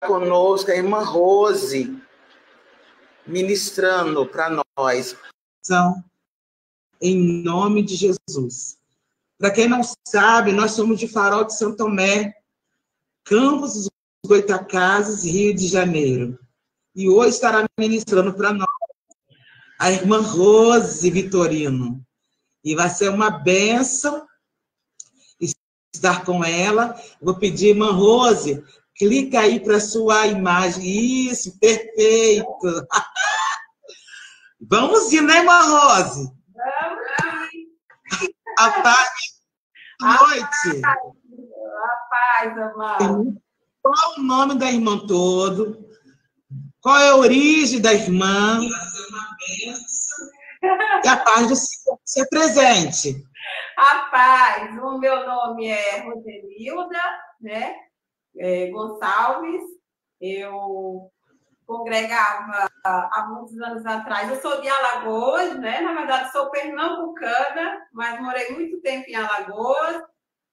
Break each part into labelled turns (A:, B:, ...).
A: conosco a irmã Rose, ministrando para nós. Em nome de Jesus. Para quem não sabe, nós somos de Farol de Santo Tomé, Campos dos Goitacazes, Rio de Janeiro. E hoje estará ministrando para nós a irmã Rose Vitorino. E vai ser uma bênção estar com ela. Vou pedir, irmã Rose, clica aí para sua imagem. Isso, perfeito. Vamos ir, né, irmã Rose? Vamos. A paz. Boa noite.
B: A paz, amado.
A: Qual o nome da irmã todo? Qual é a origem da irmã? E a paz do Senhor ser presente.
B: A paz. O meu nome é Rosenilda, né? Gonçalves. Eu congregava há muitos anos atrás. Eu sou de Alagoas, né? Na verdade, sou pernambucana, mas morei muito tempo em Alagoas.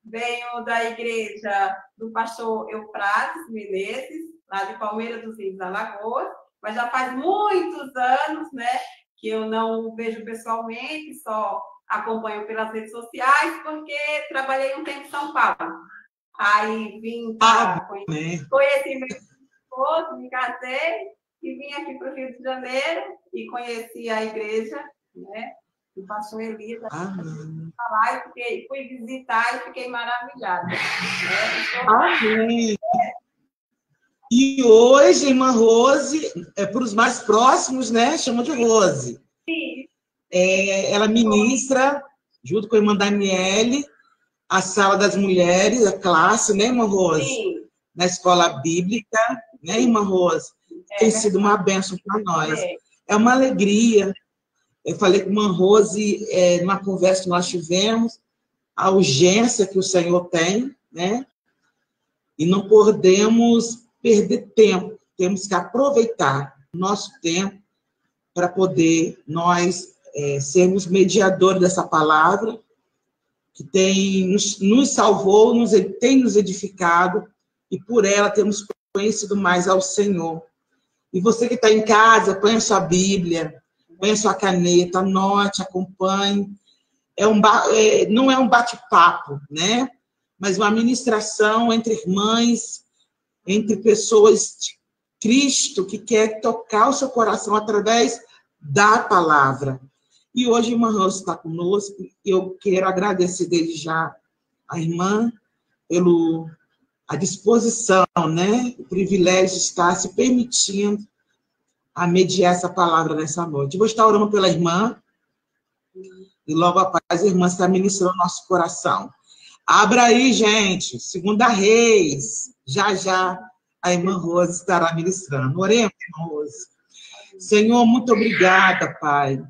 B: Venho da igreja do pastor Eufrates Menezes, lá de Palmeira dos Rios, Alagoas. Mas já faz muitos anos, né, que eu não vejo pessoalmente, só acompanho pelas redes sociais, porque trabalhei um tempo em São Paulo. Aí vim para conheci meu esposo, me casei e vim aqui para o Rio de Janeiro e conheci a igreja, né, do pastor Elisa. Lá e fui visitar e fiquei maravilhada. Né?
A: Amém. E hoje, irmã Rose, para os mais próximos, né, chama de Rose.
B: Sim.
A: Ela ministra, junto com a irmã Daniele, a Sala das Mulheres, a classe, né, irmã Rose?
B: Sim.
A: Na escola bíblica, né, irmã Rose? Tem sido uma bênção para nós. É uma alegria. Eu falei com a irmã Rose, numa conversa que nós tivemos, a urgência que o Senhor tem, né? E não podemos perder tempo. Temos que aproveitar o nosso tempo para poder nós sermos mediadores dessa palavra que tem nos salvou, tem nos edificado e por ela temos conhecido mais ao Senhor. E você que está em casa, põe a sua Bíblia, põe a sua caneta, anote, acompanhe. Não é um bate-papo, né? Mas uma ministração entre irmãs, entre pessoas de Cristo que quer tocar o seu coração através da palavra. E hoje a irmã Rose está conosco. Eu quero agradecer desde já a irmã a disposição, né? O privilégio de estar se permitindo a mediar essa palavra nessa noite. Eu vou estar orando pela irmã e logo após a irmã está ministrando o nosso coração. Abra aí, gente, 2 Reis. Já a irmã Rose estará ministrando. Oremos, irmã Rose. Senhor, muito obrigada, Pai,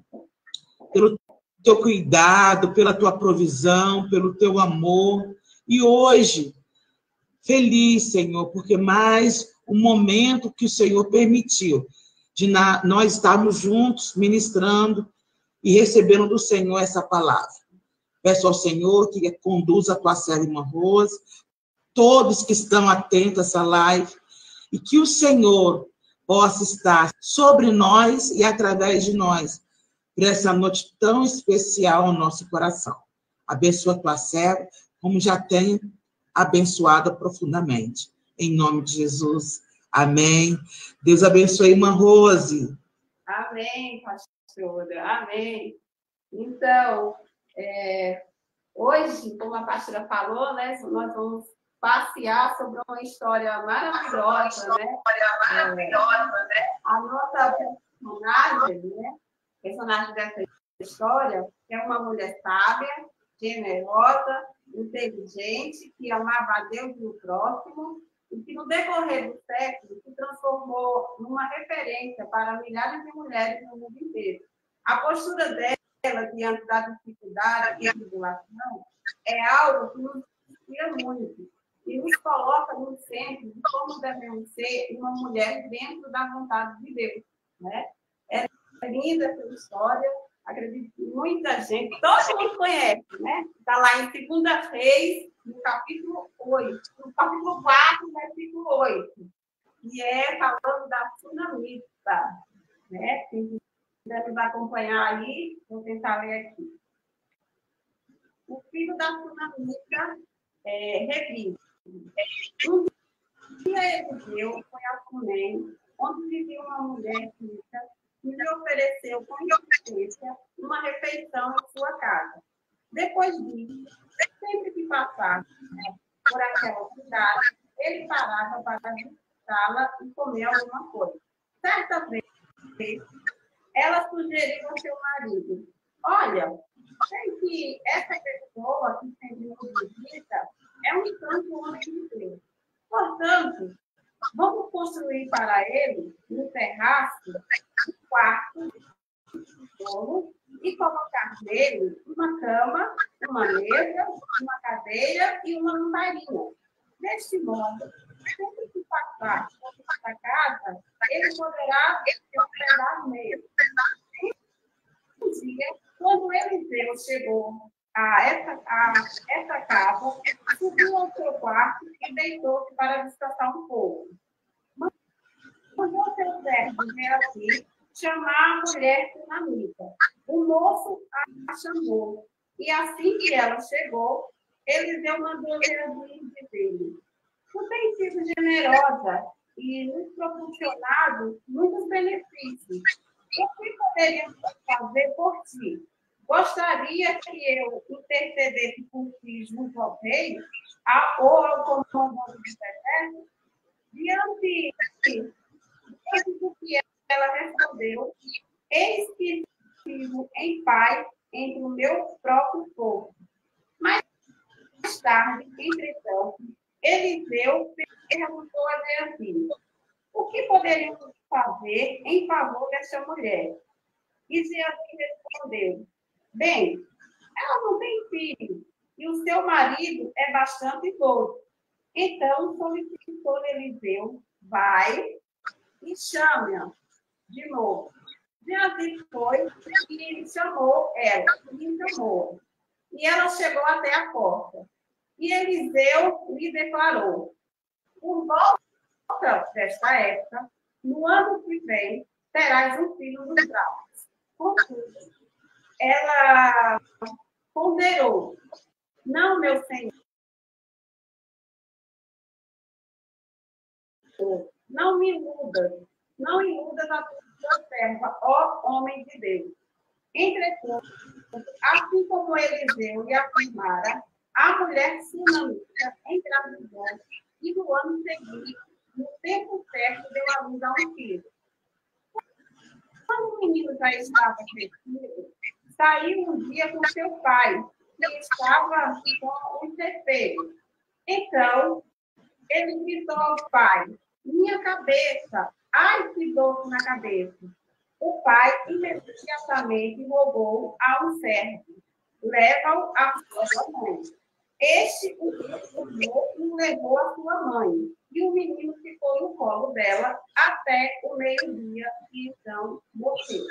A: pelo teu cuidado, pela tua provisão, pelo teu amor. E hoje, feliz, Senhor, porque mais um momento que o Senhor permitiu de nós estarmos juntos, ministrando e recebendo do Senhor essa palavra. Peço ao Senhor que conduza a tua serva, irmã Rose, todos que estão atentos a essa live, e que o Senhor possa estar sobre nós e através de nós, por essa noite tão especial ao nosso coração. Abençoa a tua serva, como já tem abençoado profundamente. Em nome de Jesus. Amém. Deus abençoe, irmã Rose.
B: Amém, pastora. Amém. Então, hoje, como a pastora falou, né, nós vamos passear sobre uma história maravilhosa, né? A nossa personagem dessa história é uma mulher sábia, generosa, inteligente, que amava a Deus e o próximo, e que no decorrer do século se transformou numa referência para milhares de mulheres no mundo inteiro. A postura dela diante da dificuldade e da tribulação é algo que nos inspira muito e nos coloca no centro de como devemos ser uma mulher dentro da vontade de Deus, né? É linda essa história, acredito que muita gente, todo mundo conhece, né? Está lá em 2 Reis, no capítulo 8, no capítulo 4, versículo 8. que é falando da Sunamita, né? Quem quiser nos acompanhar aí, vou tentar ler aqui. O filho da Sunamita revive. Um dia Eliseu foi a Sunem, onde vivia uma mulher rica, que lhe ofereceu com insistência uma refeição em sua casa. Depois disso, sempre que passava por aquela cidade, ele parava para visitá-la e comer alguma coisa. Certa vez, ela sugeriu ao seu marido: olha, sei que essa pessoa que sempre nos visita é um santo homem de Deus. Portanto, vamos construir para ele, no terraço, um quarto de tijolo e colocar nele uma cama, uma mesa, uma cadeira e uma lamparina. Deste modo, sempre que passar por esta casa, ele poderá se hospedar nele. Um dia, quando Eliseu chegou a essa casa, subiu ao seu quarto e deitou-se para descansar um pouco. Mandou seu servo Geazi chamar a mulher sunamita. O moço a chamou, e assim que ela chegou, Eliseu mandou Geazi dizer-lhe: tu tens sido generosa e nos proporcionado muitos benefícios. O que poderíamos fazer por ti? Gostaria que eu intercedesse por ti junto ao rei ou ao comandante do exército? Diante do que ela respondeu: eis que vivo em paz entre o meu próprio povo. Mais tarde, entretanto, Eliseu perguntou a Geazi: o que poderíamos fazer em favor desta mulher? E Geazi respondeu: bem, ela não tem filho, e o seu marido é bastante idoso. Então solicitou Eliseu: vai e chame-a de novo. Geazi foi e chamou ela, e ela chegou até a porta. E Eliseu lhe declarou: por volta desta época, no ano que vem, terás um filho nos braços. Contudo, ela ponderou: não, meu senhor, não iludas a tua serva, ó homem de Deus. Entretanto, assim como Eliseu lhe afirmara, a mulher sunamita engravidou e no ano seguinte, no tempo certo, deu à luz a um filho. Quando o menino já estava crescido, saiu um dia com seu pai, que estava com um cepheiro. Então, ele gritou ao pai: minha cabeça! Ai, que dor na cabeça! O pai imediatamente rogou a um servo: leva-o à sua mãe. Este o levou e levou à sua mãe. E o menino ficou no colo dela até o meio-dia e então morreu.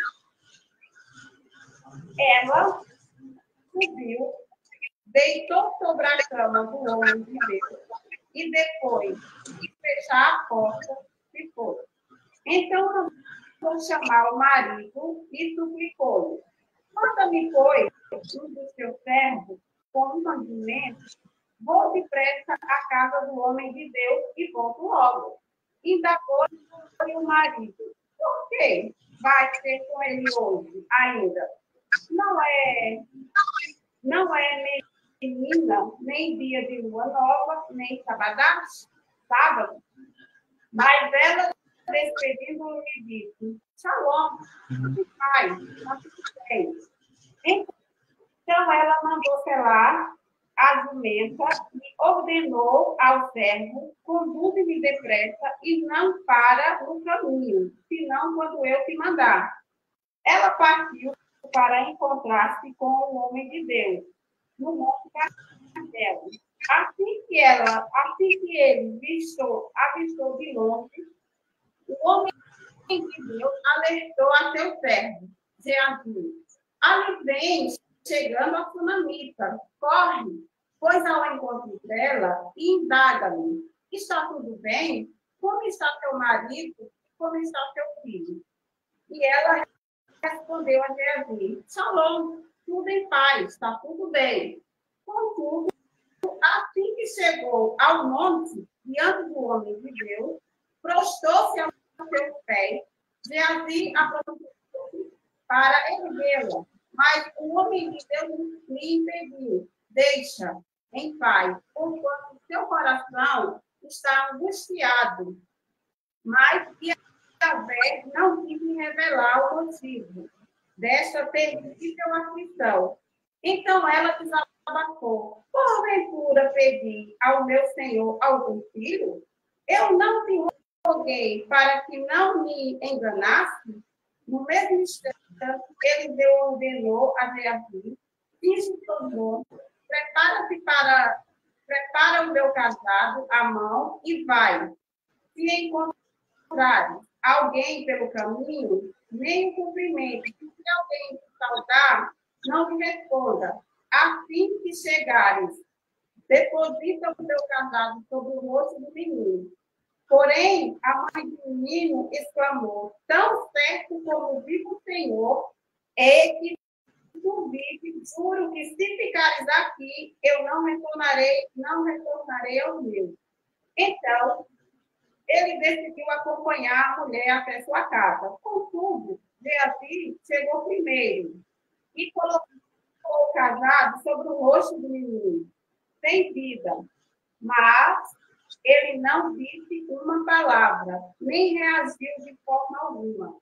B: Ela subiu, deitou sobre a cama do homem de Deus e depois de fechar a porta, se foi. Então mandou chamar o marido e suplicou-lhe: manda-me, pois, um dos seus servos com um mandamento, vou depressa à casa do homem de Deus e volto logo. Indagou-lhe o marido: por quê? Vai ser com ele hoje ainda? Não é menina, nem dia de lua nova, nem sábado. Mas ela, despedindo-o, lhe disse: Shalom, que faz? Então ela mandou selar a jumenta e ordenou ao servo: conduz-me depressa e não para no caminho, senão quando eu te mandar. Ela partiu para encontrar-se com o homem de Deus no Monte Carmelo. Assim que ele avistou de longe, o homem de Deus alertou a seu servo, Geazi: ali vem, chegando a sunamita, corre, pois ao encontro dela, e indaga-me: está tudo bem? como está teu marido? Como está teu filho? E ela respondeu a Geazi: Shalom, tudo em paz, está tudo bem. Contudo, assim que chegou ao monte, diante do homem de Deus, prostrou-se aos seus pés, Geazi aproximou-se para erguê-la. Mas o homem de Deus lhe impediu: deixa em paz, enquanto o seu coração está angustiado. Mas Yahvé não quis me revelar o motivo desta terrível aflição. Então ela desabafou: porventura pedi ao meu senhor algum filho? Eu não te roguei para que não me enganasse? No mesmo instante, Eliseu ordenou a Geazi: disse todo: prepara o meu casado, a mão, e vai. Se encontrar alguém pelo caminho, nem o cumprimento. Se alguém te saudar, não lhe responda. Assim que chegares, deposita o teu casado sobre o rosto do menino. Porém, a mãe do menino exclamou: tão certo como vive o Senhor, é que tu vive, juro que se ficares aqui, eu não retornarei ao meu. Então, ele decidiu acompanhar a mulher até sua casa. Contudo, Geazi chegou primeiro e colocou o casado sobre o rosto do menino, sem vida. Mas ele não disse uma palavra, nem reagiu de forma alguma.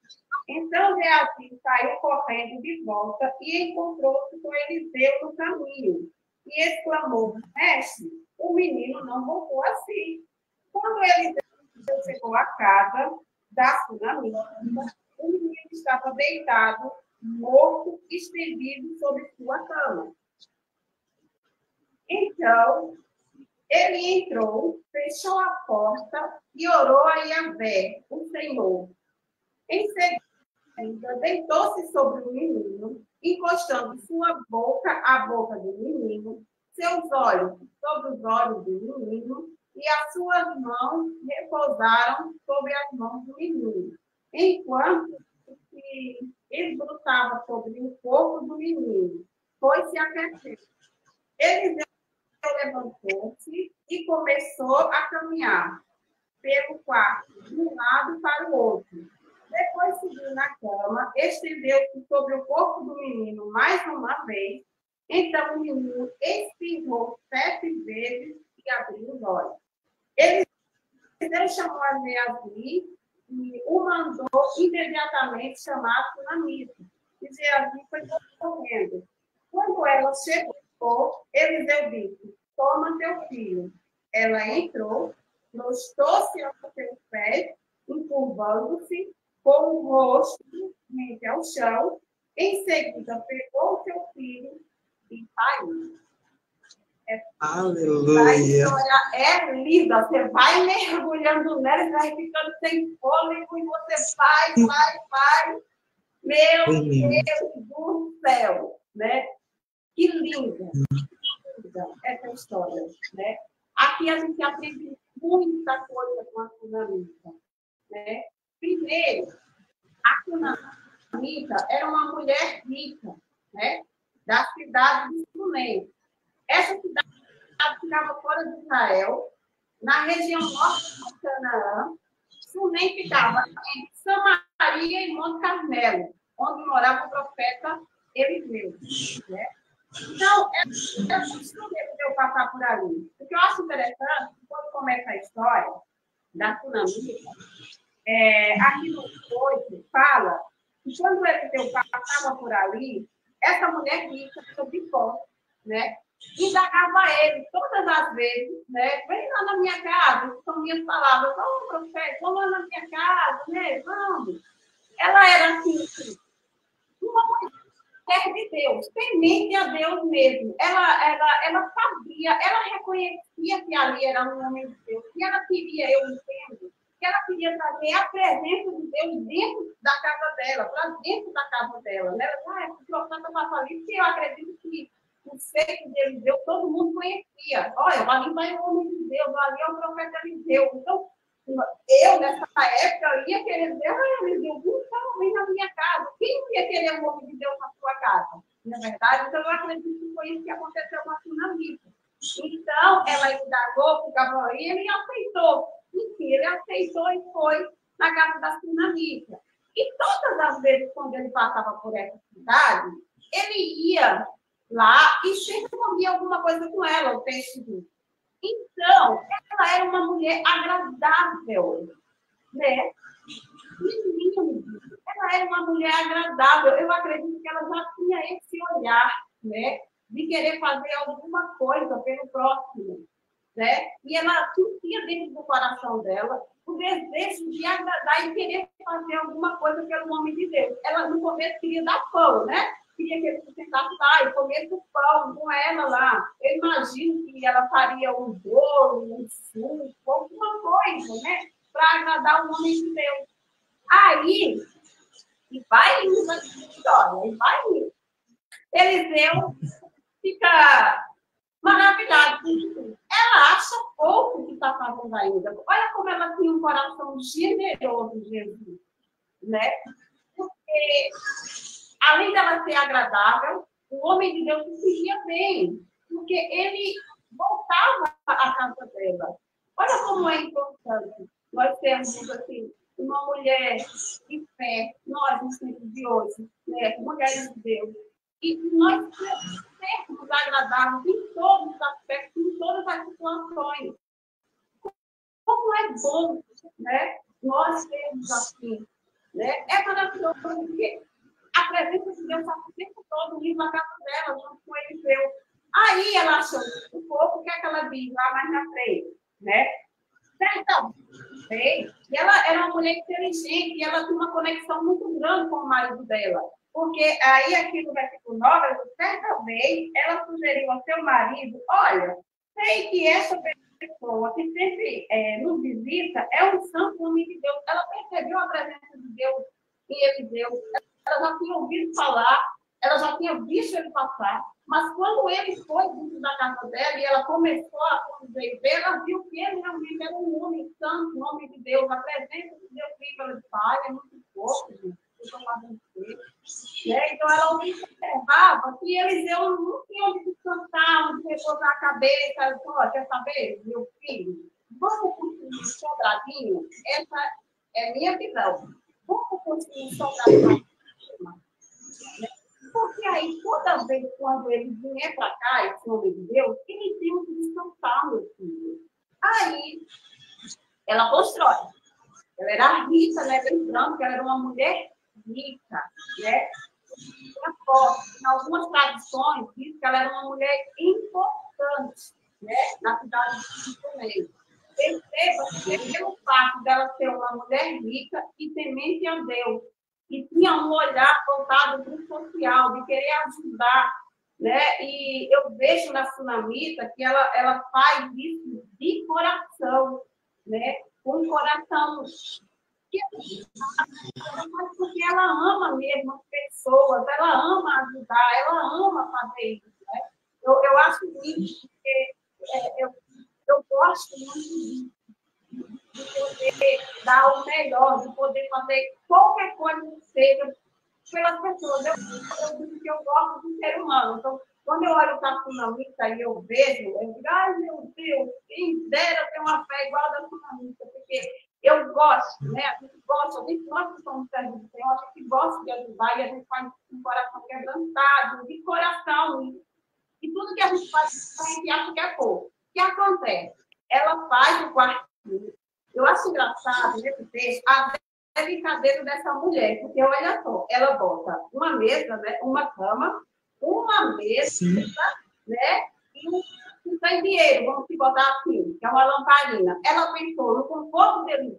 B: Então Geazi saiu correndo de volta e encontrou-se com Eliseu no caminho. E exclamou: mestre, o menino não voltou a si. Quando Eliseu chegou à casa da sunamita, o menino estava deitado, morto, estendido sobre sua cama. Então, ele entrou, fechou a porta e orou a Yahvé, o Senhor. Em seguida, deitou-se sobre o menino, encostando sua boca à boca do menino, seus olhos sobre os olhos do menino, e as suas mãos repousaram sobre as mãos do menino, enquanto se esbrutava sobre o corpo do menino, foi se aquecer. Eliseu levantou-se e começou a caminhar pelo quarto, de um lado para o outro. Depois subiu na cama, estendeu-se sobre o corpo do menino mais uma vez. Então o menino espirrou 7 vezes e abriu os olhos. Eliseu chamou a Geazi e o mandou imediatamente chamar a sunamita. E Geazi foi correndo. Quando ela chegou, Eliseu disse: toma teu filho. Ela entrou, prostrou-se aos seus pés, encurvando-se, com o rosto rente ao chão. Em seguida, pegou seu filho e saiu.
A: Aleluia!
B: A história é linda. Você vai mergulhando nela e vai ficando sem fôlego e você vai. Meu Deus do céu, né? Que linda essa história, né? Aqui a gente aprende muita coisa com a sunamita, né? Primeiro, a sunamita era uma mulher rica, né? Da cidade de Sunem. Essa cidade ficava fora de Israel, na região norte de Canaã. Sunem ficava entre Samaria e Monte Carmelo, onde morava o profeta Eliseu, né? Então, era costume eu passar por ali. O que eu acho interessante, quando começa a história da sunamita, aqui no 8 fala que quando Eliseu passava por ali, essa mulher rica, de fora, né? Indagava a ele todas as vezes, né? Vem lá na minha casa, são minhas palavras, vamos, profeta, vamos lá na minha casa, né? Vamos. Ela era assim, uma mulher de Deus, temente a Deus mesmo. Ela sabia, ela reconhecia que ali era um homem de Deus, que ela queria, eu entendo, que ela queria trazer a presença de Deus dentro da casa dela, para dentro da casa dela. Né? Ela o profeta passa ali, que eu acredito que o feito de Eliseu todo mundo conhecia. Olha, ali vai o homem de Deus, ali é o profeta Eliseu. Então, Eu, nessa época, eu ia querer dizer, Eliseu, vem na minha casa. Quem não ia querer o homem de Deus na sua casa? Não é verdade? Então, eu acredito que foi isso que aconteceu com a Sunamita. Então, ela indagou com o Gabriel e ele aceitou. Enfim, ele aceitou e foi na casa da Sunamita. E todas as vezes, quando ele passava por essa cidade, ele ia lá e sempre comia alguma coisa com ela, o peixe dele. Então, ela era uma mulher agradável, né? Ela era uma mulher agradável. Eu acredito que ela já tinha esse olhar, né? De querer fazer alguma coisa pelo próximo, né? E ela sentia dentro do coração dela o desejo de agradar e querer fazer alguma coisa pelo nome de Deus. Ela, no começo, queria dar pão, né? Queria que ele se sentasse lá e comesse o pão com ela lá. Eu imagino que ela faria um bolo, um suco, alguma coisa, né? Para agradar o nome de Deus. Aí, e vai indo essa história, e vai indo. Eliseu fica maravilhado com isso. Ela acha pouco que está fazendo ainda. Olha como ela tinha um coração generoso, Jesus, né? Porque, além dela ser agradável, o homem de Deus se sentia bem, porque ele voltava à casa dela. Olha como é importante nós termos, assim, uma mulher de fé, nós, nos tempos de hoje, né? Mulheres de Deus, e nós sermos agradáveis em todos os aspectos, em todas as situações. Como é bom, né? Nós sermos assim, né? É maravilhoso, porque a presença de Deus está o tempo todo indo na casa dela, junto com Eliseu. Aí ela achou um pouco, o que é que ela diz lá mais na frente, né? Certa vez, e ela era uma mulher inteligente, e ela tinha uma conexão muito grande com o marido dela. Porque aí, aqui no versículo 9, certa vez, ela sugeriu ao seu marido, olha, sei que essa pessoa que sempre nos visita é um santo homem de Deus. Ela percebeu a presença de Deus em Eliseu. Ela já tinha ouvido falar, ela já tinha visto ele passar, mas quando ele foi dentro da casa dela e ela começou a conviver, ela viu que ele realmente era um homem santo, um homem de Deus, a presença de Deus viva ela de pai, é muito pouco, gente. Né? Então ela observava que Eliseu não tinha onde descansar, onde repousar a cabeça. Ela falou, quer saber, meu filho, vamos construir um sobradinho? Essa é minha visão. Vamos construir um sobradinho. Porque aí, toda vez quando ele vier para cá, esse homem de Deus, ele tem que descansar, meu filho. Aí, ela constrói. Ela era rica, né? Lembrando que ela era uma mulher rica, né? Em algumas tradições, diz que ela era uma mulher importante, né? Na cidade de Belém. Perceba que pelo fato dela ser uma mulher rica e temente a Deus, e tinha um olhar voltado para o social, de querer ajudar, né? E eu vejo na Sunamita que ela faz isso de coração, né? Com o coração. Porque ela ama mesmo as pessoas, ela ama ajudar, ela ama fazer isso, né? Eu acho isso, porque eu gosto muito de poder dar o melhor, de poder fazer qualquer coisa que seja pelas pessoas. Eu digo que eu gosto do ser humano. Então, quando eu olho para a Sunamita e eu vejo, eu digo, ai meu Deus, quem dera ter uma fé igual a da Sunamita, porque eu gosto, né? A gente gosta, nós que somos servos do Senhor, a gente gosta de ajudar e a gente faz com o coração quebrantado, de coração. E tudo que a gente faz, a gente acha que é pouco. O que acontece? Ela faz o quartinho. Eu acho engraçado nesse texto a delicadeza dessa mulher, porque olha só, ela bota uma mesa, né? Uma cama, uma mesa, sim, né? E um candeeiro, vamos botar assim, que é uma lamparina. Ela pensou no conforto dele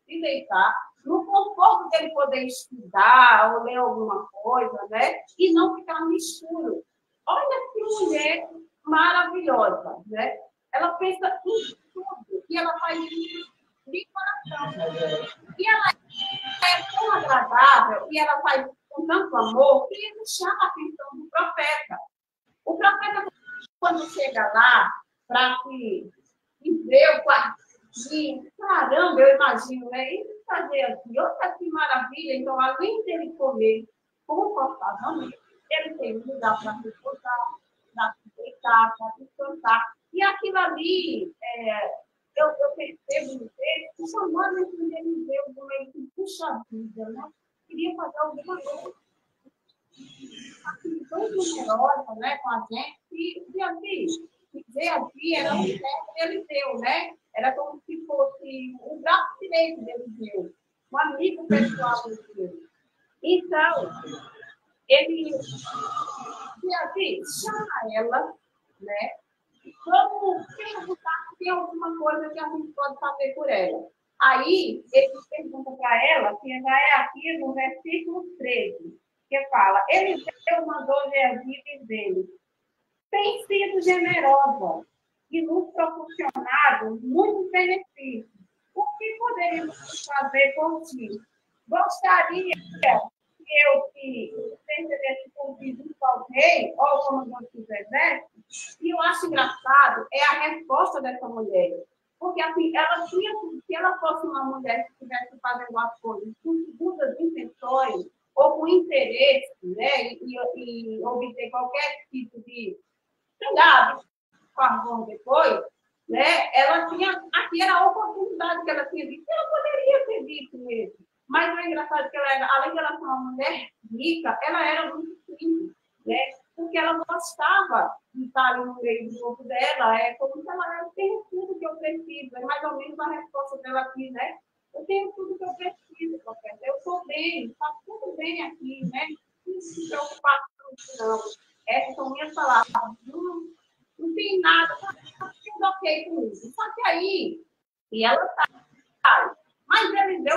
B: se deitar, no conforto dele poder estudar ou ler alguma coisa, né? E não ficar no escuro. Olha que mulher maravilhosa, né? Ela pensa em tudo e ela faz isso de coração. E ela é tão agradável e ela faz com tanto amor que ele chama a atenção do profeta. O profeta, quando chega lá para ver o quarto E, caramba, eu imagino, né? E fazer assim, olha que maravilha. Então, além dele comer confortavelmente, ele tem um lugar para repousar, para se deitar, para descansar. E aquilo ali, eu percebo no texto, o chamado ele deu do meio que puxa vida, né? Queria fazer alguma coisa assim, tão generosa, né, com a gente, e dizer assim era o certo que ele deu, né? Era como se fosse o braço direito dele deu, um amigo pessoal dele deu. Então, ele dizia assim, chama ela, né? Vamos perguntar se tem alguma coisa que a gente pode fazer por ela. Aí, ele pergunta para ela, que já é aqui no versículo 13, que fala, Eliseu mandou Geazi dizer, tem sido generosa e nos proporcionado muitos benefícios. O que poderíamos fazer por ti? Gostaria que eu te recebesse convite ao rei ou ao comandante dos exércitos? E eu acho engraçado é a resposta dessa mulher. Porque, assim, ela tinha, se ela fosse uma mulher que estivesse fazendo as coisas com segundas intenções ou com interesse, né, e obter qualquer tipo de, sei lá, favor depois, né, ela tinha, aqui era a oportunidade que ela tinha visto, ela poderia ter visto mesmo. Mas o engraçado é que ela era, além de ela ser uma mulher rica, ela era muito simples, né? Porque ela gostava de estar ali no meio do grupo dela, é como se ela tem tudo que eu preciso, é mais ou menos a resposta dela aqui, né? Eu tenho tudo que eu preciso, professor. Eu estou bem, está tudo bem aqui, né? Não se preocupar com isso, não. Essas são minhas palavras. Não tem nada, está tudo ok com isso. Só que aí, e ela está. Mas ele deu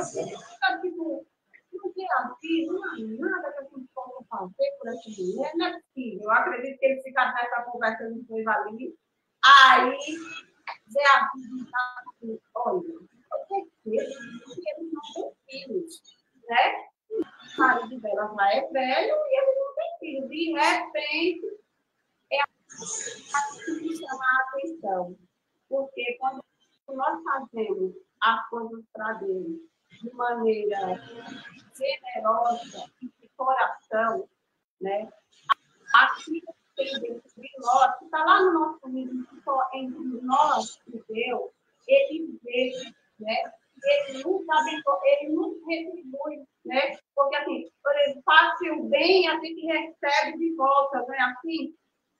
B: tipo, não tem assim, não há nada que a gente possa fazer por essa mulher, não é possível. Eu acredito que eles ficaram nessa conversa dos dois ali. Aí, Zé Arthur está assim, olha, eu percebo que eles não têm filhos, né? O marido dela já é velho e eles não têm filhos. De repente, é assim que chama a atenção. Porque quando nós fazemos as coisas para Deus de maneira generosa e de coração, né? Aquilo que tem dentro de nós, que está lá no nosso livro, entre nós e Deus, ele vê, né? Ele nos abençoa, ele nos retribui, né? Porque assim, por exemplo, faz o bem, a gente recebe de volta, não é assim?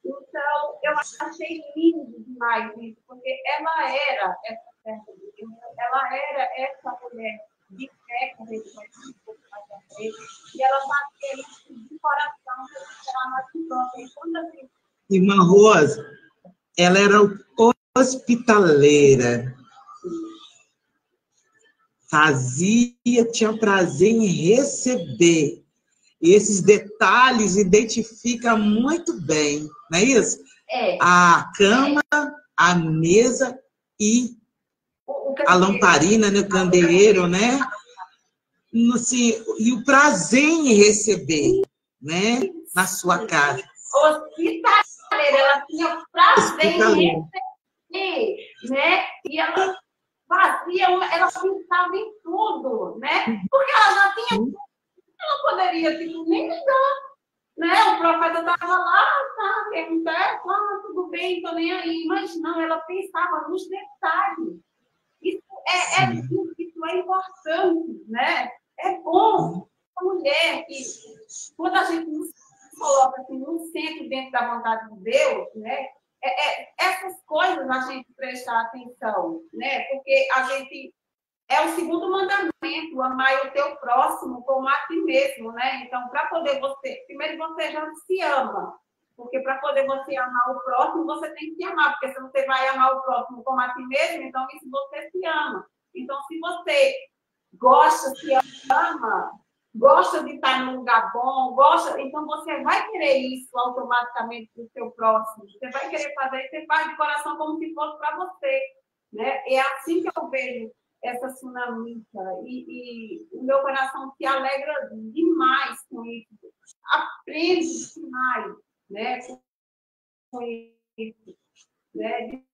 B: Então, eu achei lindo demais isso, porque ela era essa serva de Deus, ela era essa mulher de fé, como ele vai dizer, e ela fazia isso de coração, ela maravilhosa.
A: Irmã Rosa, ela era hospitaleira. Tinha prazer em receber. E esses detalhes identificam muito bem, não é isso? A cama, a mesa e a lamparina, né, o candeeiro, né? Assim, e o prazer em receber, né? Na sua casa.
B: Hospitaleira, ela tinha prazer em receber, né? E ela fazia, ela pensava em tudo, né? Porque ela já tinha tudo. Ela poderia, tipo, nem ligar, né? O profeta estava lá, tá, tudo bem, estou nem aí. Mas não, ela pensava nos detalhes. Isso é importante, né? É bom a mulher que, quando a gente nos coloca assim, no centro dentro da vontade de Deus, né? Essas coisas a gente prestar atenção, né? Porque a gente é o segundo mandamento, amar o teu próximo como a ti mesmo, né? Então, para poder primeiro você já se ama, porque para poder você amar o próximo, você tem que se amar, porque se você vai amar o próximo como a ti mesmo, então isso você se ama. Então, se você gosta, se ama, gosta de estar num lugar bom, então você vai querer isso automaticamente para o seu próximo. Você vai querer fazer, você faz de coração como se fosse para você, né? É assim que eu vejo essa sunamita, e o meu coração se alegra demais com isso, aprende demais, né, com isso, né, de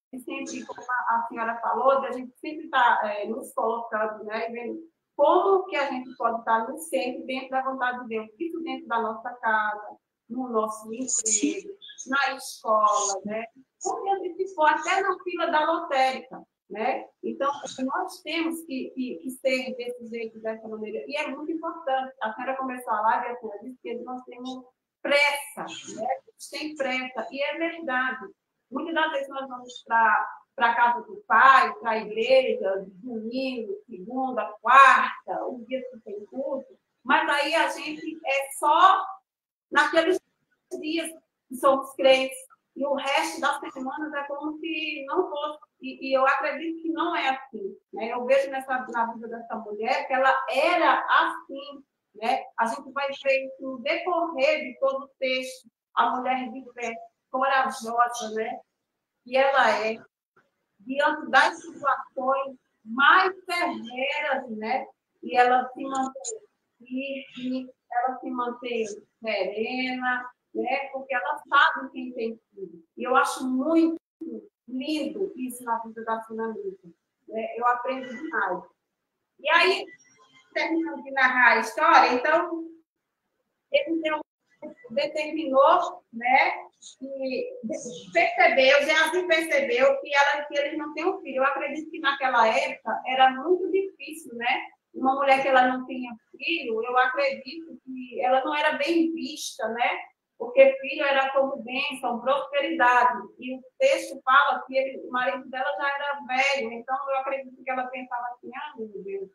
B: gente, como a senhora falou, a gente sempre está nos colocando, né, e vendo como que a gente pode estar no centro, dentro da vontade de Deus, isso dentro da nossa casa, no nosso emprego, na escola, né? Porque a gente for até na fila da lotérica, né? Então, nós temos que ser desse jeito, dessa maneira. E é muito importante. A senhora começou a live e a senhora disse que nós temos pressa, né? A gente tem pressa. E é verdade. Muitas das vezes nós vamos para a casa do pai, para a igreja, domingo, segunda, quarta, o dia que tem culto, mas aí a gente é só naqueles dias que somos crentes, e o resto das semanas é como se não fosse, e eu acredito que não é assim, né? Eu vejo na vida dessa mulher que ela era assim, né? A gente vai ver no decorrer de todo o texto, a mulher de fé, corajosa, né? Que ela é, diante das situações mais severas, né? E ela se mantém firme, ela se mantém serena, né? Porque ela sabe quem tem filho. E eu acho muito lindo isso na vida da Finamita. Né? Eu aprendo demais. E aí, terminando de narrar a história, então, ele determinou, né? E percebeu, Geazi percebeu que eles não têm um filho. Eu acredito que naquela época era muito difícil, né? Uma mulher que ela não tinha filho, eu acredito que ela não era bem vista, né? Porque filho era como bênção, prosperidade. E o texto fala que o marido dela já era velho, então eu acredito que ela pensava assim, meu Deus,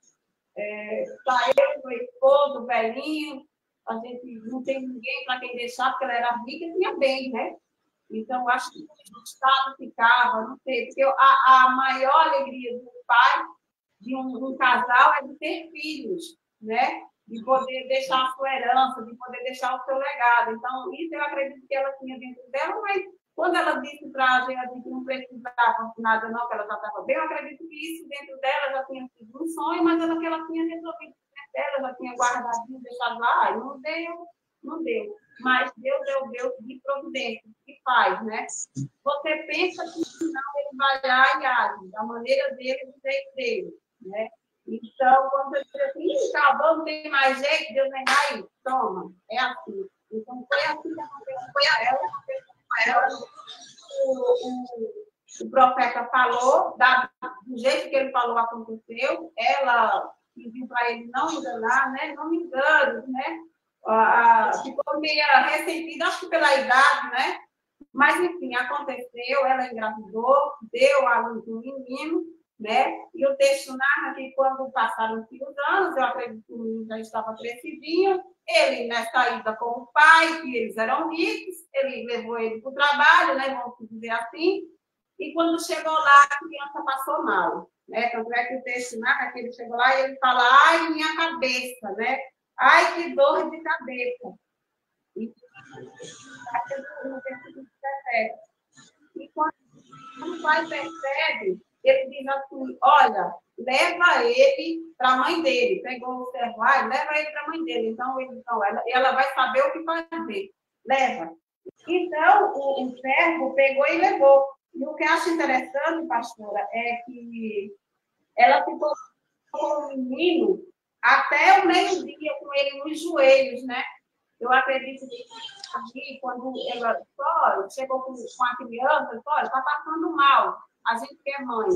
B: tá eu, meu esposo, velhinho, a gente não tem ninguém para quem deixar, porque ela era rica e tinha bem, né? Então, acho que o Estado ficava, não sei, porque a maior alegria do pai, de um casal, é de ter filhos, né? De poder deixar a sua herança, de poder deixar o seu legado. Então, isso eu acredito que ela tinha dentro dela, mas quando ela disse para a gente que não precisava nada, não, que ela já estava bem, eu acredito que isso dentro dela já tinha sido um sonho, mas ela tinha resolvido dela, já tinha guardadinho, deixado lá, e não deu. Mas Deus é o Deus de providência, que faz, né? Você pensa que no final ele vai lá e age, da maneira dele, do jeito dele, né? Então, quando você diz assim, acabou, não tem mais jeito, Deus vem lá e toma, é assim. Então, foi assim que aconteceu com ela. O profeta falou, do jeito que ele falou, aconteceu, ela pediu para ele não enganar, né? Não me engane, né? Ficou meio ressentida, acho que pela idade, né? Mas, enfim, aconteceu, ela engravidou, deu à luz um menino, né? E o texto narra que quando passaram-se os anos, eu acredito que o menino já estava crescidinho, ele, nessa ida com o pai, que eles eram ricos, ele levou ele para o trabalho, né? Vamos dizer assim, e quando chegou lá, a criança passou mal, né? Tanto é que o texto narra que ele chegou lá e ele fala, ai, minha cabeça, né? Ai, que dor de cabeça. E quando o pai percebe, ele diz assim, olha, leva ele para a mãe dele. Pegou o servo, leva ele para a mãe dele. Então, ela vai saber o que fazer. Leva. Então, o servo pegou e levou. E o que eu acho interessante, pastora, é que ela ficou com o menino até o meio-dia com ele nos joelhos, né? Eu acredito que quando ela chegou com a criança, olha, está passando mal, a gente que é mãe.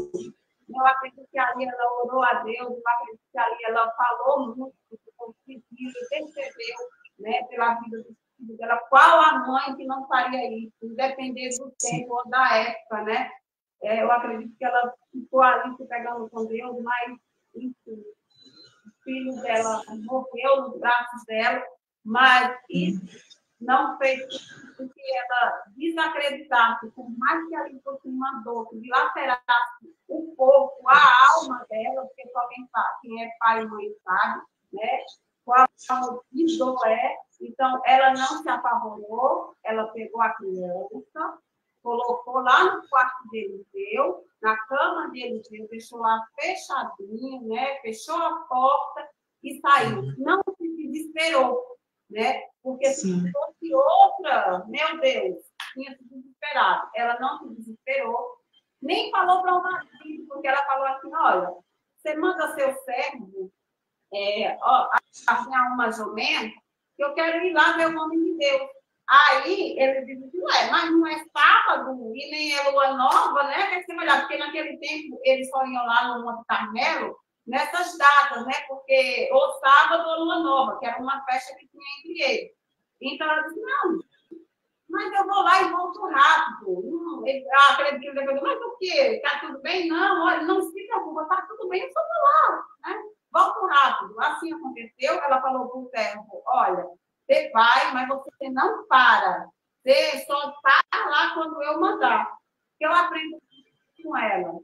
B: Eu acredito que ali ela orou a Deus, eu acredito que ali ela falou muito, conseguiu, percebeu, né, pela vida do filho dela, qual a mãe que não faria isso, independente do tempo ou da época, né? Eu acredito que ela ficou ali se pegando com Deus, mas, enfim, o filho dela morreu nos braços dela, mas isso não fez com que ela desacreditasse, por mais que ali fosse uma dor, que dilacerasse o corpo, a alma dela, porque só quem sabe, quem é pai e mãe sabe, né? Qual que dor é. Então, ela não se apavorou, ela pegou a criança, colocou lá no quarto de Eliseu, na cama de Eliseu, deixou lá fechadinho, né? Fechou a porta e saiu. Não se desesperou, né? Porque se fosse outra, meu Deus, tinha se desesperado. Ela não se desesperou, nem falou para o marido, porque ela falou assim, olha, você manda seu servo arranhar uma jumenta, que eu quero ir lá ver o nome de Deus. Aí ele disse assim, ué, mas não é sábado e nem é lua nova, né? Quer dizer, olhar, porque naquele tempo eles só iam lá no Monte Carmelo nessas datas, né? Porque ou sábado ou lua nova, que era uma festa que tinha entre eles. Então ela disse, não, mas eu vou lá e volto rápido. Acredito que ele deve dizer, mas o quê? Tá tudo bem? Não, olha, não se preocupa, tá tudo bem, eu só vou lá, né? Volto rápido. Assim aconteceu, ela falou para o servo, olha, você vai, mas você não para. Você só para lá quando eu mandar. Eu aprendo com ela.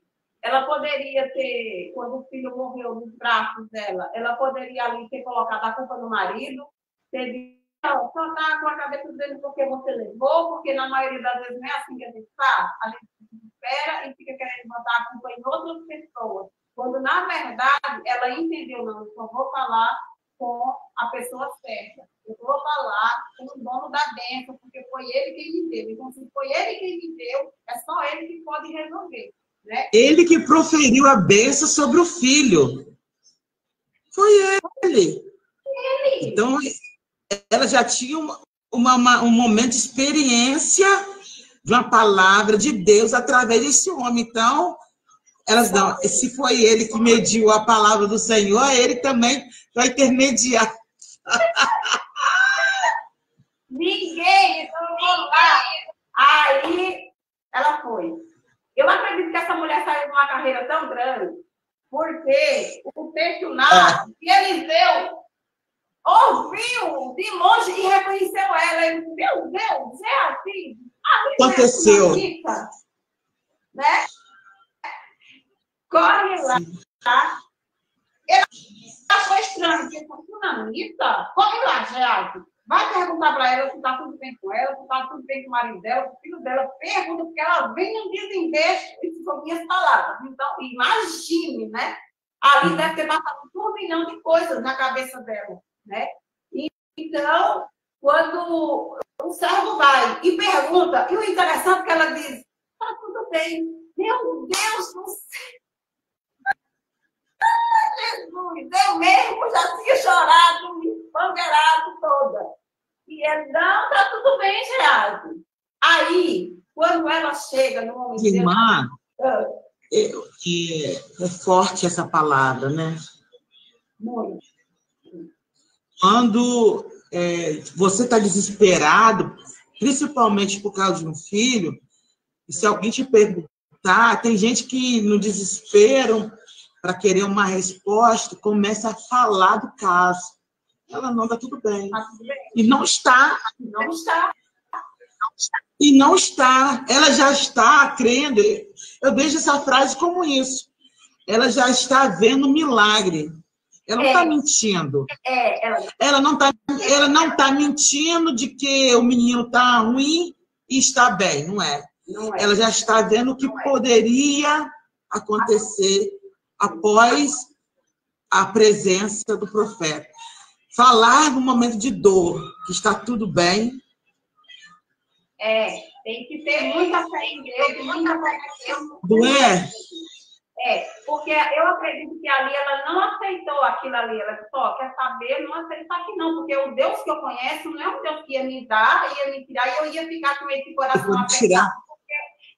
B: Ela poderia ter, quando o filho morreu nos braços dela, ela poderia ali ter colocado a culpa no marido, ter dito, só está com a cabeça dele porque você levou, porque na maioria das vezes não é assim que a gente faz. A gente se desespera e fica querendo botar a culpa em outras pessoas. Quando, na verdade, ela entendeu, não, eu só vou falar com a pessoa certa. Eu vou falar com o dono da bênção, porque foi ele quem me deu. Então, se foi ele quem me deu, é só ele que pode resolver. Né?
A: Ele que proferiu a bênção sobre o filho. Foi ele. Então, ela já tinha um momento de experiência de uma palavra de Deus através desse homem. Então, elas não, se foi ele que mediu a palavra do Senhor, ele também vai intermediar.
B: Ninguém, então eu vou lá. Aí, ela foi. Eu acredito que essa mulher saiu de uma carreira tão grande, porque o texto narra que Eliseu ouviu de longe e reconheceu ela. Ele disse, meu Deus, é assim.
A: Aconteceu.
B: Né? Corre lá. Ela achou estranho, porque essa sunamita, corre lá, Geazi. Vai perguntar para ela se está tudo bem com ela, se está tudo bem com o marido dela, o filho dela. Pergunta, porque ela vem um desembeço e se ouvir as palavras. Então, imagine, né? Ali deve ter passado um milhão de coisas na cabeça dela, né? E, então, quando o servo vai e pergunta, e o interessante é que ela diz, está tudo bem. Meu Deus do céu! Jesus, eu mesmo já tinha chorado, me espangerado toda. E ele, não, tá tudo bem, Gerardo. Aí, quando ela chega no momento...
A: Irmã, é forte essa palavra, né?
B: Muito.
A: Quando você está desesperado, principalmente por causa de um filho, e se alguém te perguntar, tem gente que no desespero, para querer uma resposta, começa a falar do caso. Ela não, está tudo bem. E não está.
B: Não está.
A: E não está. Ela já está crendo. Eu vejo essa frase como isso. Ela já está vendo milagre. Ela não está mentindo. Ela não tá mentindo de que o menino está ruim e está bem. Não é. Não é. Ela já está vendo o que poderia acontecer após a presença do profeta. Falar no momento de dor, que está tudo bem.
B: Tem que ter muita fé em Deus, muita fé em Deus.
A: Não é?
B: Porque eu acredito que ali ela não aceitou aquilo ali. Ela disse, quer saber? Não aceitar aqui não, porque o Deus que eu conheço não é um Deus que ia me dar, ia me tirar, e eu ia ficar com esse coração apertado.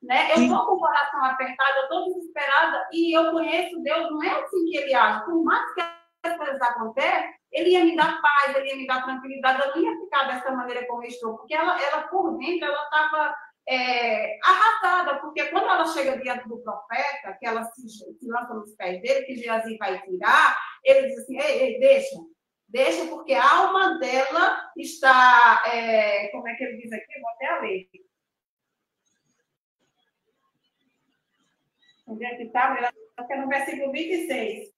B: Né? Eu estou com o coração apertado, eu estou desesperada, e eu conheço Deus, não é assim que ele age. Por mais que as coisas aconteçam, ele ia me dar paz, ele ia me dar tranquilidade, eu não ia ficar dessa maneira como eu estou, porque ela por dentro, ela estava arrasada, porque quando ela chega diante do profeta, que ela se lança nos pés dele, que Geazi vai tirar, ele diz assim, ei, deixa, porque a alma dela está, como é que ele diz aqui? Vou até ler. Onde é que está? Acho que é no versículo 26.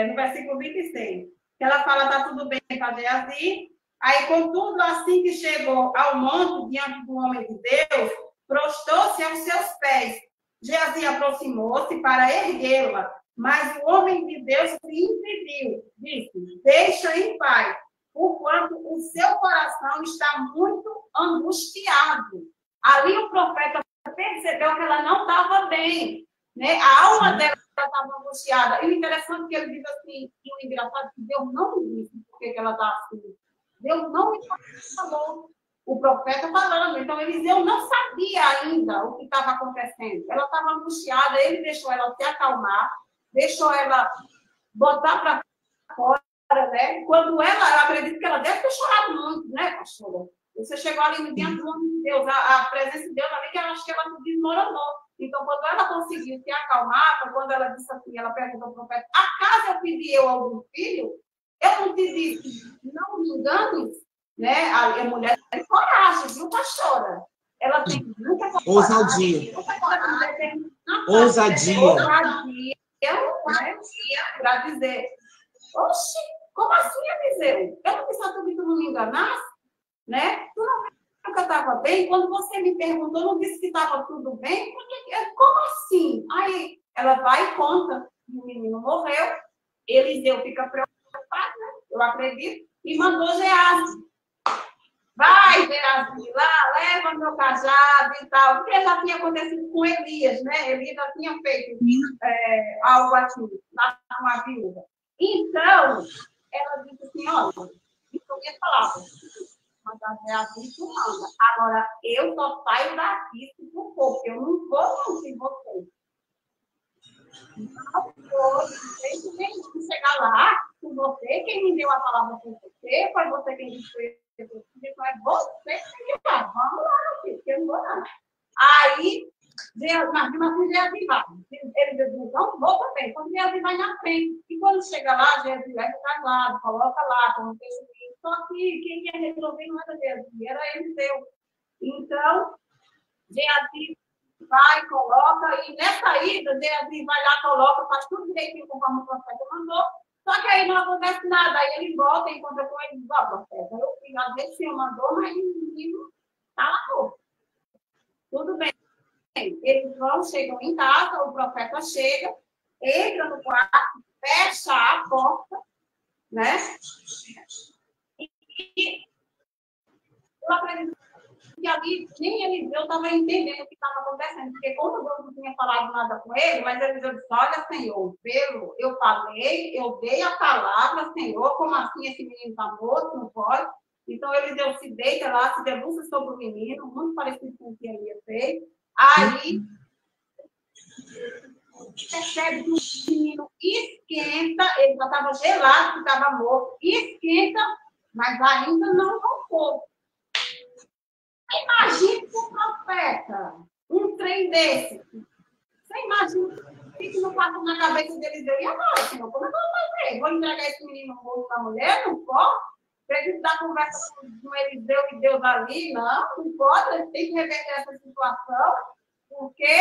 B: No versículo 26. Que ela fala, está tudo bem para Geazi. Aí, contudo, assim que chegou ao monte, diante do homem de Deus, prostrou-se aos seus pés. Geazi aproximou-se para erguê-la, mas o homem de Deus se impediu. Disse, deixa em paz, porquanto o seu coração está muito angustiado. Ali o profeta percebeu que ela não estava bem. né? A alma dela estava angustiada. E o interessante é que ele diz assim, e o engraçado é que Deus não me disse por que ela está assim. Deus não me falou. O profeta falando. Então, Eliseu não sabia ainda o que estava acontecendo. Ela estava angustiada, ele deixou ela se acalmar, deixou ela botar para fora, né? Quando ela, eu acredito que ela deve ter chorado muito, né, pastora? Você chegou ali no diante do nome de Deus, a presença de Deus ali, que eu acho que ela desmoronou. Então, quando ela conseguiu se acalmar, foi quando ela disse assim, ela perguntou ao profeta, acaso eu pedi algum filho? Eu não te disse, não me enganes, né? A mulher tem coragem, viu, pastora? Ela tem muita coragem.
A: Ousadia.
B: Ousadia, para dizer, oxe, como assim, Eliseu? Eu não disse a tu que tu não me enganasse, né? Tu não viu que eu estava bem? Quando você me perguntou, não disse que estava tudo bem? Como assim? Aí ela vai e conta que o menino morreu, Eliseu fica preocupado, né? Eu acredito, e mandou Geazi. Vai, Geazi, lá, leva meu cajado e tal. Porque já tinha acontecido com Elias, né? Elias já tinha feito algo assim, lá com a viúva. Então, ela disse assim, olha, isso é minha palavra. Mandar Geazi, tu manda. Agora, eu só saio daqui se tu for, porque eu não vou não sem você. Não vou, nem chegar lá com você, quem me deu a palavra foi você quem disse foi você que me deu. Vamos lá, filho, porque eu não vou não. Aí, mas Geazi vai. Ele diz, não vou também. Quando Geazi vai na frente. E quando chega lá, Geazi leva o casado, coloca lá, como fez o filho. Só que quem ia resolver não era Geazi, era Eliseu. Então, Geazi vai, coloca, e nessa ida, Geazi vai lá, coloca, faz tudo direitinho conforme o profeta mandou. Só que aí não acontece nada. Aí ele volta e encontra com ele e diz, ó, profeta, eu fiz, às vezes o senhor mandou, mas o menino está lá novo. Tudo bem. Eles vão, chegam em casa, o profeta chega, entra no quarto, fecha a porta, né? E eu acredito que ali nem Eliseu estava entendendo o que estava acontecendo, porque como Deus não tinha falado nada com ele, mas Eliseu disse, olha, Senhor, eu falei, eu dei a palavra, Senhor, como assim esse menino está morto, não pode? Então Eliseu se deita lá, se debruça sobre o menino, muito parecido com o que ele fez. Aí, percebe que o menino esquenta, ele já estava gelado, que estava morto, esquenta, mas ainda não rompou. Imagine um profeta, um trem desse. Você imagina o que não passa na cabeça deles? E agora, Senhor, como é que eu vou fazer? Vou entregar esse menino morto para a mulher? Não pode? Preciso dar conversa com Eliseu e Deus ali? Não pode. Ele tem que reverter essa situação. Porque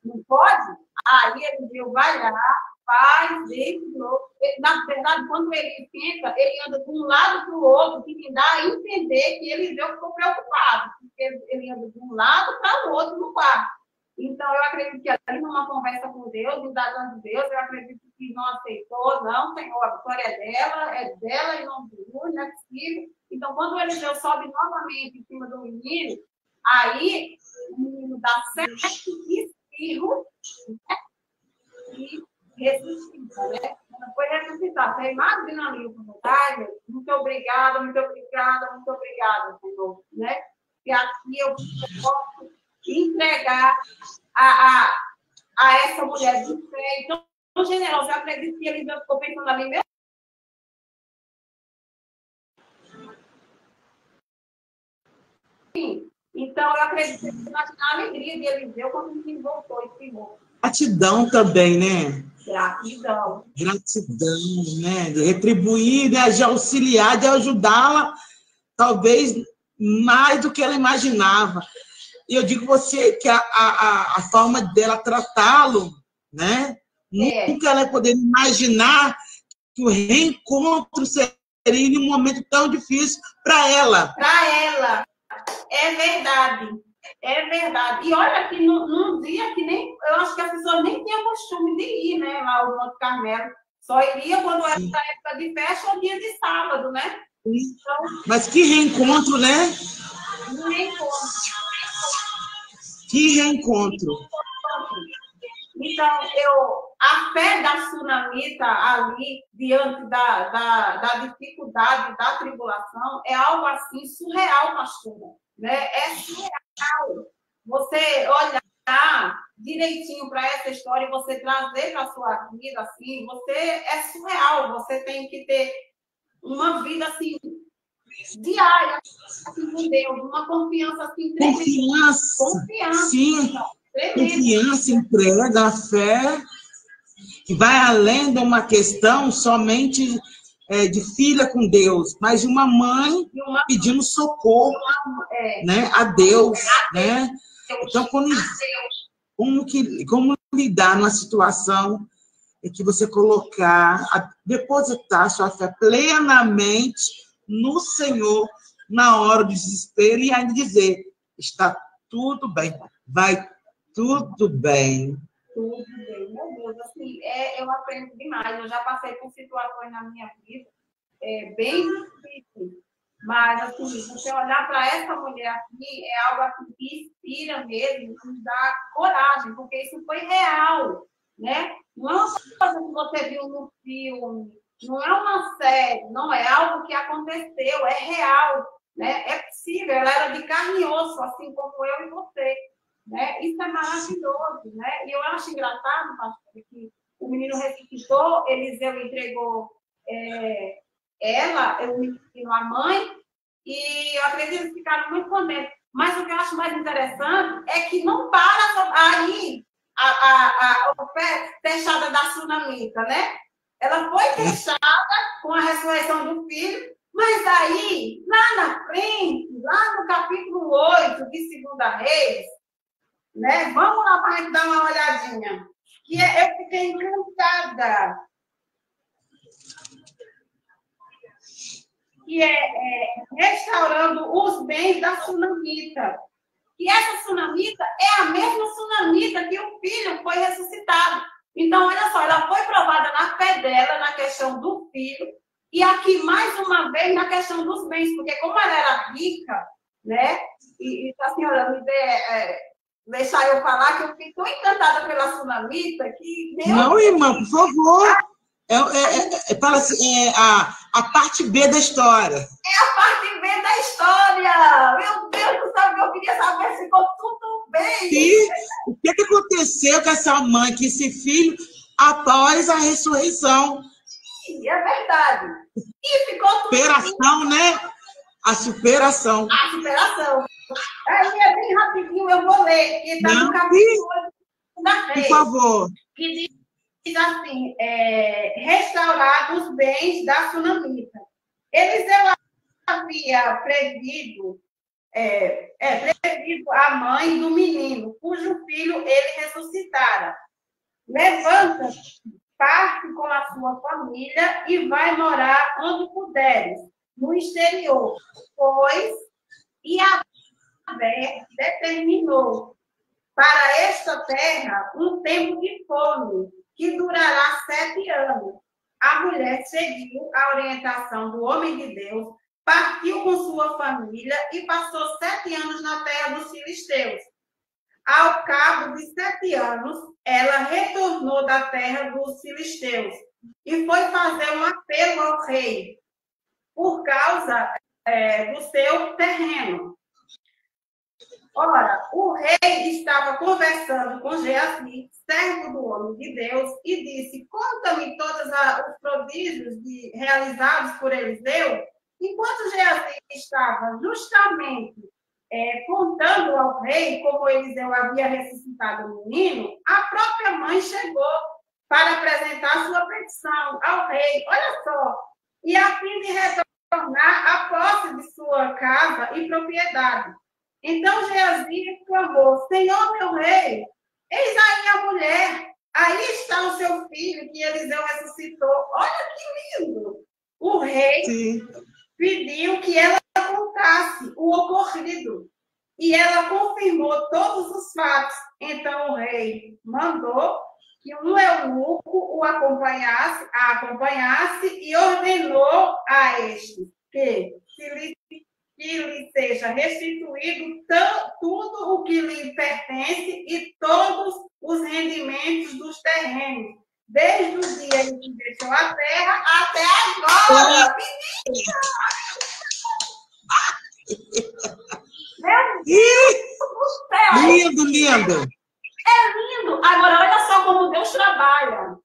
B: não pode, aí Eliseu vai lá, faz, deixa de novo. Na verdade, quando ele esquenta, ele anda de um lado para o outro, que me dá a entender que Eliseu ficou preocupado, porque ele anda de um lado para o outro no quarto. Então, eu acredito que ali numa conversa com Deus, indagando Deus, eu acredito que não aceitou, não, Senhor, a vitória é dela e não do Senhor, não é possível. Então, quando o Eliseu sobe novamente em cima do menino, aí o menino dá 7 espirros, né? E ressuscita, né? Foi ressuscitar. Você imagina ali, ai, muito obrigada, muito obrigada, muito obrigada, Senhor, né? E aqui eu posso entregar a essa mulher de fé. Então, generoso, eu acredito que ele ficou pensando ali mesmo. Sim. Então, eu acredito que imaginar a alegria de Eliseu quando o menino voltou e firmou.
A: Gratidão também, né?
B: Gratidão.
A: Gratidão, né? De retribuir, né? De auxiliar, de ajudá-la, talvez mais do que ela imaginava. E eu digo você que a forma dela tratá-lo, né? Nunca ela poderia imaginar que o reencontro seria em um momento tão difícil para ela.
B: Para ela. É verdade. É verdade. E olha que num dia que nem... Eu acho que as pessoas nem tinham costume de ir, né? Lá ao Monte Carmelo. Só iria quando era época de festa ou dia de sábado, né?
A: Então, mas que reencontro, né?
B: Reencontro.
A: Que reencontro.
B: Então, a fé da sunamita ali, diante da dificuldade, da tribulação, é algo assim surreal, pastora. Né? É surreal. Você olhar direitinho para essa história e você trazer para a sua vida, assim, é surreal. Você tem que ter uma vida, assim, diária, assim, com Deus, uma confiança, assim, tremenda. Confiança.
A: Sim. Confiança, entrega, a fé, que vai além de uma questão somente de filha com Deus, mas de uma mãe pedindo socorro, né, a Deus, né? Então, como lidar numa situação em que você depositar sua fé plenamente no Senhor na hora do desespero e ainda dizer, está tudo bem, vai tudo bem.
B: Tudo bem, meu Deus, assim, eu aprendo demais. Eu já passei por situações na minha vida bem difíceis, mas, assim, você olhar para essa mulher aqui é algo assim, que inspira mesmo, que nos dá coragem, porque isso foi real, né? Não é uma coisa que você viu no filme, não é uma série, não é algo que aconteceu, é real, né? É possível, ela era de carne e osso, assim como eu e você. Né? Isso é maravilhoso, né? E eu acho engraçado, pastor, que o menino ressuscitou, Eliseu entregou o menino à mãe, e eu acredito que ficaram muito contentes. Mas o que eu acho mais interessante é que não para aí a oferta fechada da sunamita, né? Ela foi fechada com a ressurreição do filho, mas aí, lá na frente, lá no capítulo 8 de 2 Reis, né? Vamos lá para a gente dar uma olhadinha. Eu fiquei encantada. Que restaurando os bens da sunamita. E essa sunamita é a mesma sunamita que o filho foi ressuscitado. Então, olha só, ela foi provada na fé dela, na questão do filho, e aqui, mais uma vez, na questão dos bens, porque como ela era rica, né? E a senhora me deixar eu falar que eu fiquei tão encantada pela sunamita que...
A: Não, irmã, por favor. Fala assim, a parte B da história.
B: É a parte B da história. Meu Deus do céu, eu queria saber se ficou tudo bem.
A: E o que aconteceu com essa mãe, com esse filho, após a ressurreição?
B: Sim, é verdade. E ficou tudo
A: superação, bem. Né? A superação.
B: A superação. É bem rapidinho, eu vou ler, que está no capítulo 8 da Reis.
A: Por favor.
B: Que diz assim, restaurar os bens da sunamita. Eliseu havia prevido a mãe do menino, cujo filho ele ressuscitara. Levanta-te, parte com a sua família e vai morar onde puderes, no exterior, pois Yahvé determinou para esta terra um tempo de fome, que durará 7 anos. A mulher seguiu a orientação do homem de Deus, partiu com sua família e passou 7 anos na terra dos filisteus. Ao cabo de 7 anos, ela retornou da terra dos filisteus e foi fazer um apelo ao rei por causa do seu terreno. Ora, o rei estava conversando com Geazi, servo do homem de Deus, e disse: conta-me todos os prodígios realizados por Eliseu. Enquanto Geazi estava justamente contando ao rei como Eliseu havia ressuscitado o menino, a própria mãe chegou para apresentar sua petição ao rei. Olha só, e a fim de retornar a posse de sua casa e propriedade. Então Geazi exclamou: Senhor meu rei, eis aí a mulher, aí está o seu filho que Eliseu ressuscitou. Olha que lindo! O rei pediu que ela contasse o ocorrido e ela confirmou todos os fatos. Então o rei mandou que um eunuco a acompanhasse e ordenou a este que lhe seja restituído tudo o que lhe pertence e todos os rendimentos dos terrenos, desde o dia em que deixou a terra até agora. Menina! Meu Deus do céu!
A: Lindo, lindo!
B: É lindo! Agora, olha só como Deus trabalha.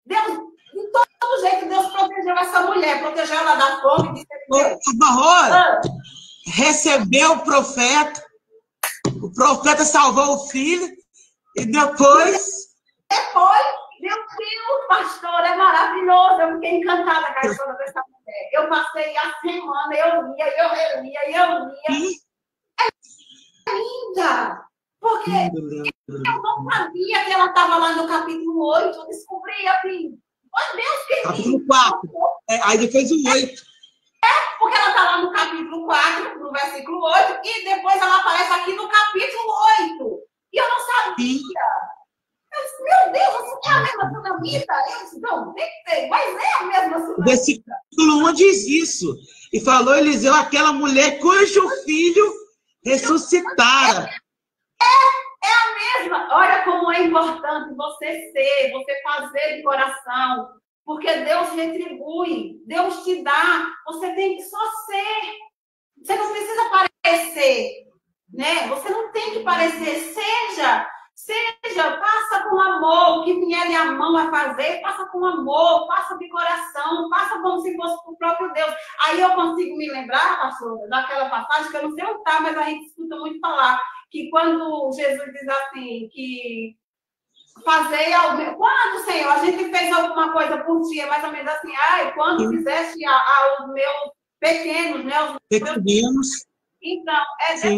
B: Deus, de todo jeito, Deus protegeu essa mulher, protegeu ela da fome.
A: O Barroso recebeu o profeta salvou o filho, e depois...
B: Meu Deus, pastor, é maravilhoso. Eu fiquei encantada com a história dessa mulher. Eu passei a semana, eu lia, eu relia, eu lia. É linda! Porque eu não sabia que ela estava lá no capítulo 8. Eu descobri, assim, oh Deus, que
A: capítulo 4. Aí depois o 8.
B: Porque ela está lá no capítulo 4, no versículo 8, e depois ela aparece aqui no capítulo 8. E eu não sabia. Meu Deus, você é a mesma sunamita? Eu disse, não, nem sei, mas é a mesma sunamita.
A: O versículo 1 diz isso. E falou Eliseu, aquela mulher cujo filho ressuscitara.
B: É a mesma. Olha como é importante você fazer de coração. Porque Deus retribui, Deus te dá. Você tem que só ser. Você não precisa parecer, né? Você não tem que parecer. Seja, faça com amor, o que vier lhe a mão a fazer, faça com amor, faça de coração, faça como se fosse o próprio Deus. Aí eu consigo me lembrar, pastor, daquela passagem, que eu não sei onde está, mas a gente escuta muito falar, que quando Jesus diz assim, que fazei algo. Quando, Senhor, a gente fez alguma coisa por ti, é mais ou menos assim, quando fizeste aos meus pequenos, né? Os
A: pequenos.
B: Então, é dessa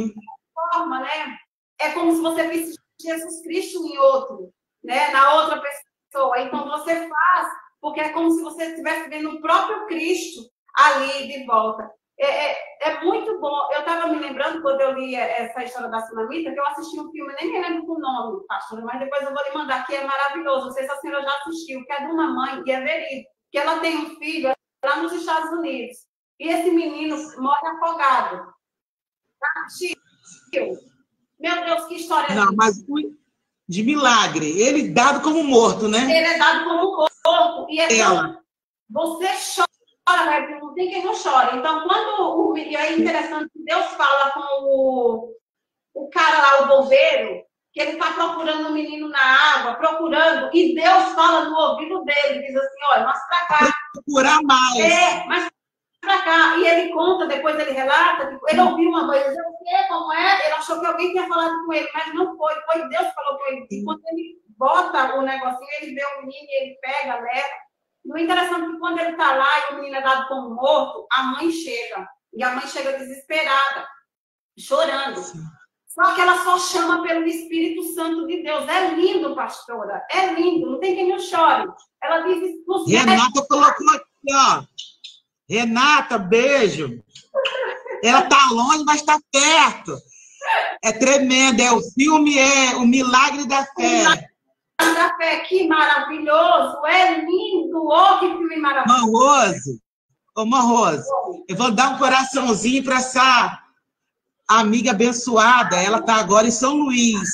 B: forma, né? É como se você visse Jesus Cristo em outro, né? Na outra pessoa. Então, você faz, porque é como se você estivesse vendo o próprio Cristo ali de volta. É muito bom. Eu estava me lembrando, quando eu li essa história da Sunamita, que eu assisti um filme, nem me lembro do nome, pastora, mas depois eu vou lhe mandar, que é maravilhoso. Não sei se a senhora já assistiu, que é de uma mãe, e é verídico, que ela tem um filho lá nos Estados Unidos. E esse menino morre afogado. Meu Deus, que história.
A: Não, mas de milagre. Ele dado como morto, né?
B: Ele é dado como morto. E você chora, né? Não tem quem não chora. Então, quando e é interessante que Deus fala com o cara lá, o bombeiro, que ele está procurando o menino na água, procurando, e Deus fala no ouvido dele, diz assim, olha, mas para cá.
A: Procurar mais.
B: Mas para cá. E ele conta, depois ele relata, que ele ouviu uma voz, ele o quê? Como é? Ele achou que alguém tinha falado com ele, mas não foi. Foi Deus que falou com ele. E quando ele bota o negocinho, ele vê o menino, ele pega, leva. E o interessante é que quando ele está lá e o menino é dado como morto, a mãe chega. E a mãe chega desesperada, chorando. Só que ela só chama pelo Espírito Santo de Deus. É lindo, pastora. É lindo. Não tem quem não chore. Ela diz...
A: Renata colocou aqui, ó. Renata, beijo. Ela tá longe, mas está perto. É tremendo. O filme é O Milagre da Fé.
B: Da fé, que maravilhoso. É lindo. Oh, que filme maravilhoso.
A: Rose, eu vou dar um coraçãozinho para essa amiga abençoada. Ela está agora em São Luís.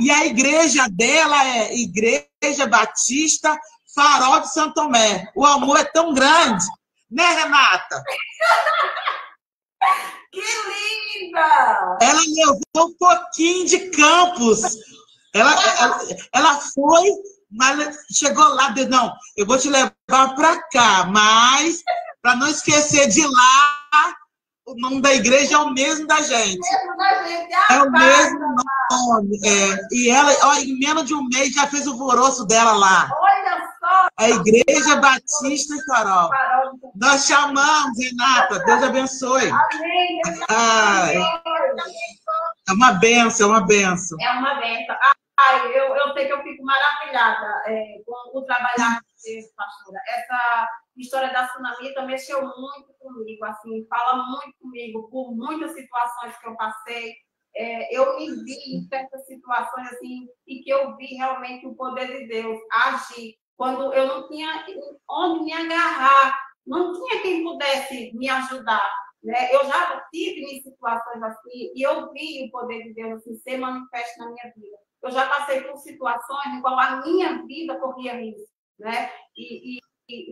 A: E a igreja dela é Igreja Batista Farol de Santo Tomé. O amor é tão grande. Né, Renata?
B: Que linda!
A: Ela levou um pouquinho de Campos. Ela foi, mas chegou lá, disse, não, eu vou te levar para cá, mas para não esquecer de lá, o nome da igreja é o mesmo da gente. É o mesmo nome. E ela, ó, em menos de um mês, já fez o alvoroço dela lá.
B: Olha só!
A: A Igreja Batista e Farol. Nós chamamos, Renata. Deus abençoe.
B: Amém.
A: É uma benção, é uma benção.
B: É uma benção. Eu sei que eu fico maravilhada com o trabalhar com você, pastora. Essa história da Sunamita mexeu muito comigo, assim, fala muito comigo por muitas situações que eu passei. Eu me vi em certas situações assim, e que eu vi realmente o poder de Deus agir. Quando eu não tinha onde me agarrar, não tinha quem pudesse me ajudar. né? Eu já tive em situações assim, e eu vi o poder de Deus assim, ser manifesto na minha vida. Eu já passei por situações em qual a minha vida corria risco, né? E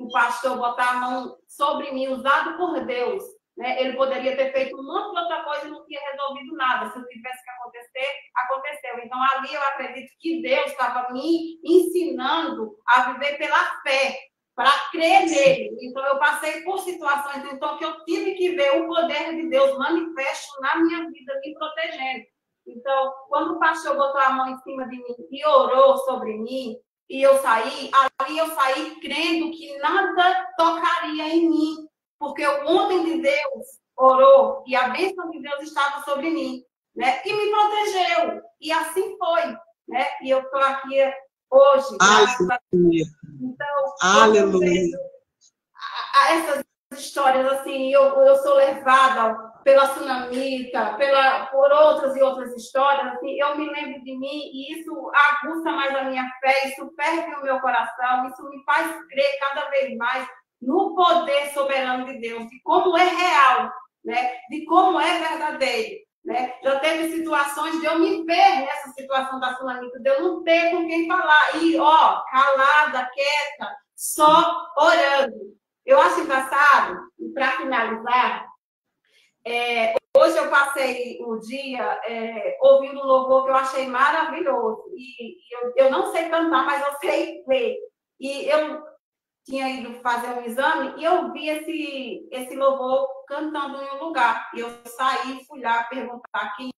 B: o pastor botar a mão sobre mim, usado por Deus, né? Ele poderia ter feito um monte de outra coisa e não tinha resolvido nada. Se eu tivesse que acontecer, aconteceu. Então, ali eu acredito que Deus estava me ensinando a viver pela fé, para crer nele. Então, eu passei por situações então, que eu tive que ver o poder de Deus manifesto na minha vida, me protegendo. Então, quando o pastor botou a mão em cima de mim e orou sobre mim, e eu saí, ali eu saí crendo que nada tocaria em mim, porque o homem de Deus orou e a bênção de Deus estava sobre mim, né? E me protegeu. E assim foi, né? E eu estou aqui hoje.
A: Aleluia.
B: Então,
A: aleluia.
B: A essas histórias, assim, eu sou levada pela Sunamita, por outras e outras histórias, assim, eu me lembro de mim e isso aguça mais a minha fé, isso ferve o meu coração, isso me faz crer cada vez mais no poder soberano de Deus, de como é real, né? De como é verdadeiro. Né? Já teve situações de eu me ver nessa situação da Sunamita, de eu não ter com quem falar, e ó, calada, quieta, só orando. Eu acho engraçado, e para finalizar, hoje eu passei o dia ouvindo um louvor que eu achei maravilhoso. E eu não sei cantar, mas eu sei ler. E eu tinha ido fazer um exame e eu vi esse louvor cantando em um lugar. E eu saí, fui lá perguntar quem